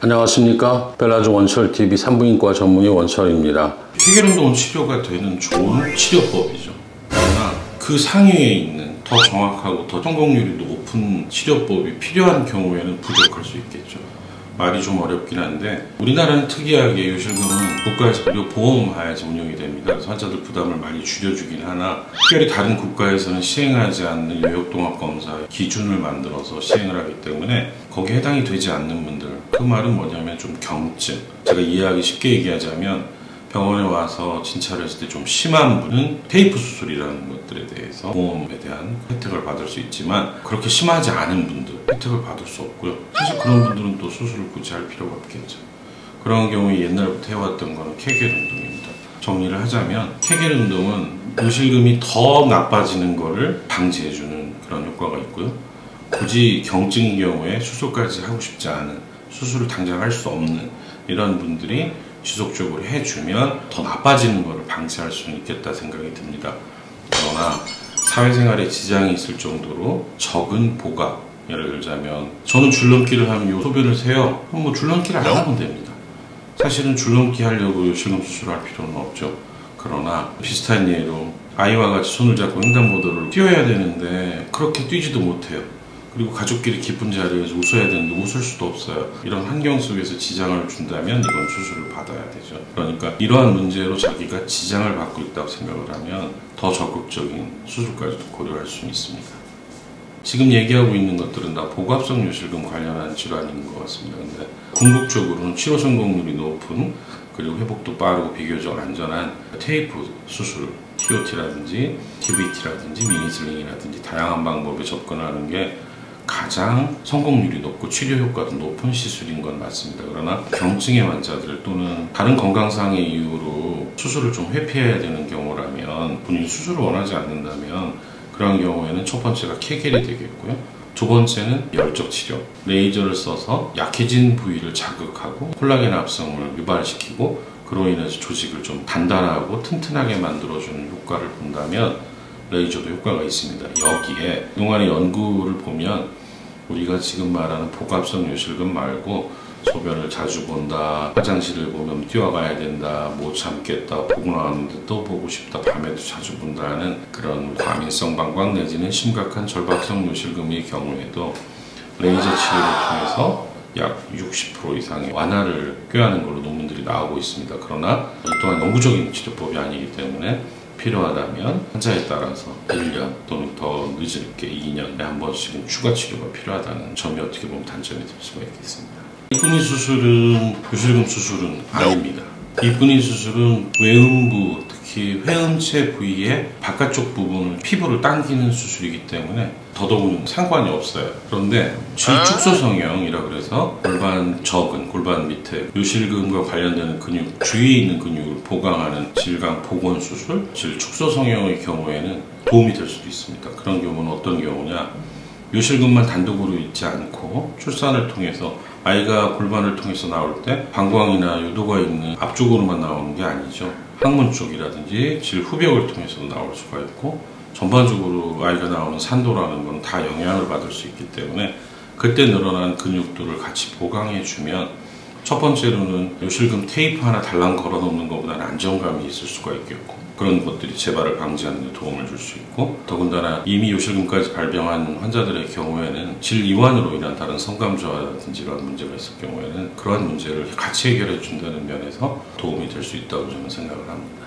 안녕하십니까. 벨라조 원철TV 산부인과 전문의 원철입니다. 쾌결운동은 치료가 되는 좋은 치료법이죠. 그러나 그 상위에 있는 더 정확하고 더 성공률이 높은 치료법이 필요한 경우에는 부족할 수 있겠죠. 말이 좀 어렵긴 한데, 우리나라는 특이하게 요실금은 국가에서 의료보험 하에서 운영이 됩니다. 그래서 환자들 부담을 많이 줄여주긴 하나, 특별히 다른 국가에서는 시행하지 않는 요역동합검사 기준을 만들어서 시행을 하기 때문에 거기에 해당이 되지 않는 분들, 그 말은 뭐냐면 좀 경증, 제가 이해하기 쉽게 얘기하자면 병원에 와서 진찰을 했을 때 좀 심한 분은 테이프 수술이라는 것들에 대해서 보험에 대한 혜택을 받을 수 있지만, 그렇게 심하지 않은 분들 혜택을 받을 수 없고요. 사실 그런 분들은 또 수술을 굳이 할 필요가 없겠죠. 그런 경우에 옛날부터 해왔던 거는 케겔 운동입니다. 정리를 하자면 케겔 운동은 요실금이 더 나빠지는 거를 방지해주는 그런 효과가 있고요. 굳이 경증인 경우에 수술까지 하고 싶지 않은, 수술을 당장 할 수 없는 이런 분들이 지속적으로 해주면 더 나빠지는 것을 방지할 수는 있겠다 생각이 듭니다. 그러나 사회생활에 지장이 있을 정도로 적은 보각, 예를 들자면 저는 줄넘기를 하면 요 소변을 세요. 그럼 뭐 줄넘기를 안 하면 됩니다. 사실은 줄넘기 하려고 요실금 수술할 필요는 없죠. 그러나 비슷한 예로 아이와 같이 손을 잡고 횡단보도를 뛰어야 되는데 그렇게 뛰지도 못해요. 그리고 가족끼리 기쁜 자리에서 웃어야 되는데 웃을 수도 없어요. 이런 환경 속에서 지장을 준다면 이건 수술을 받아야 되죠. 그러니까 이러한 문제로 자기가 지장을 받고 있다고 생각을 하면 더 적극적인 수술까지도 고려할 수 있습니다. 지금 얘기하고 있는 것들은 다 복합성 요실금 관련한 질환인 것 같습니다. 근데 궁극적으로는 치료 성공률이 높은, 그리고 회복도 빠르고 비교적 안전한 테이프 수술, TOT라든지 TVT라든지 미니슬링이라든지 다양한 방법에 접근하는 게 가장 성공률이 높고 치료 효과도 높은 시술인 건 맞습니다. 그러나 경증의 환자들 또는 다른 건강상의 이유로 수술을 좀 회피해야 되는 경우라면, 본인이 수술을 원하지 않는다면 그런 경우에는 첫 번째가 케겔이 되겠고요. 두 번째는 열적 치료, 레이저를 써서 약해진 부위를 자극하고 콜라겐 합성을 유발시키고 그로 인해서 조직을 좀 단단하고 튼튼하게 만들어주는 효과를 본다면 레이저도 효과가 있습니다. 여기에 그동안의 연구를 보면 우리가 지금 말하는 복합성 요실금 말고 소변을 자주 본다, 화장실을 보면 뛰어가야 된다, 못 참겠다, 보고 나왔는데 또 보고 싶다, 밤에도 자주 본다는 그런 과민성 방광 내지는 심각한 절박성 요실금의 경우에도 레이저 치료를 통해서 약 60% 이상의 완화를 꾀하는 걸로 논문들이 나오고 있습니다. 그러나 이 또한 영구적인 치료법이 아니기 때문에 필요하다면 환자에 따라서 1년 또는 더 늦게 2년에 한 번씩은 추가 치료가 필요하다는 점이 어떻게 보면 단점이 될 수가 있겠습니다. 이쁜이 수술은 요실금 수술은 아닙니다. 이쁜이 수술은 외음부, 특히 회음체 부위의 바깥쪽 부분을, 피부를 당기는 수술이기 때문에 더더욱 상관이 없어요. 그런데 질축소 성형이라 그래서 골반 적은, 골반 밑에 요실금과 관련되는 근육, 주위에 있는 근육을 보강하는 질강 복원 수술, 질축소 성형의 경우에는 도움이 될 수도 있습니다. 그런 경우는 어떤 경우냐, 요실금만 단독으로 있지 않고 출산을 통해서 아이가 골반을 통해서 나올 때 방광이나 요도가 있는 앞쪽으로만 나오는 게 아니죠. 항문 쪽이라든지 질 후벽을 통해서도 나올 수가 있고, 전반적으로 아이가 나오는 산도라는 건 다 영향을 받을 수 있기 때문에 그때 늘어난 근육들을 같이 보강해 주면 첫 번째로는 요실금 테이프 하나 달랑 걸어 놓는 것보다는 안정감이 있을 수가 있겠고, 그런 것들이 재발을 방지하는 데 도움을 줄 수 있고, 더군다나 이미 요실금까지 발병한 환자들의 경우에는 질 이완으로 인한 다른 성감저하라든지 이런 문제가 있을 경우에는 그러한 문제를 같이 해결해 준다는 면에서 도움이 될 수 있다고 저는 생각을 합니다.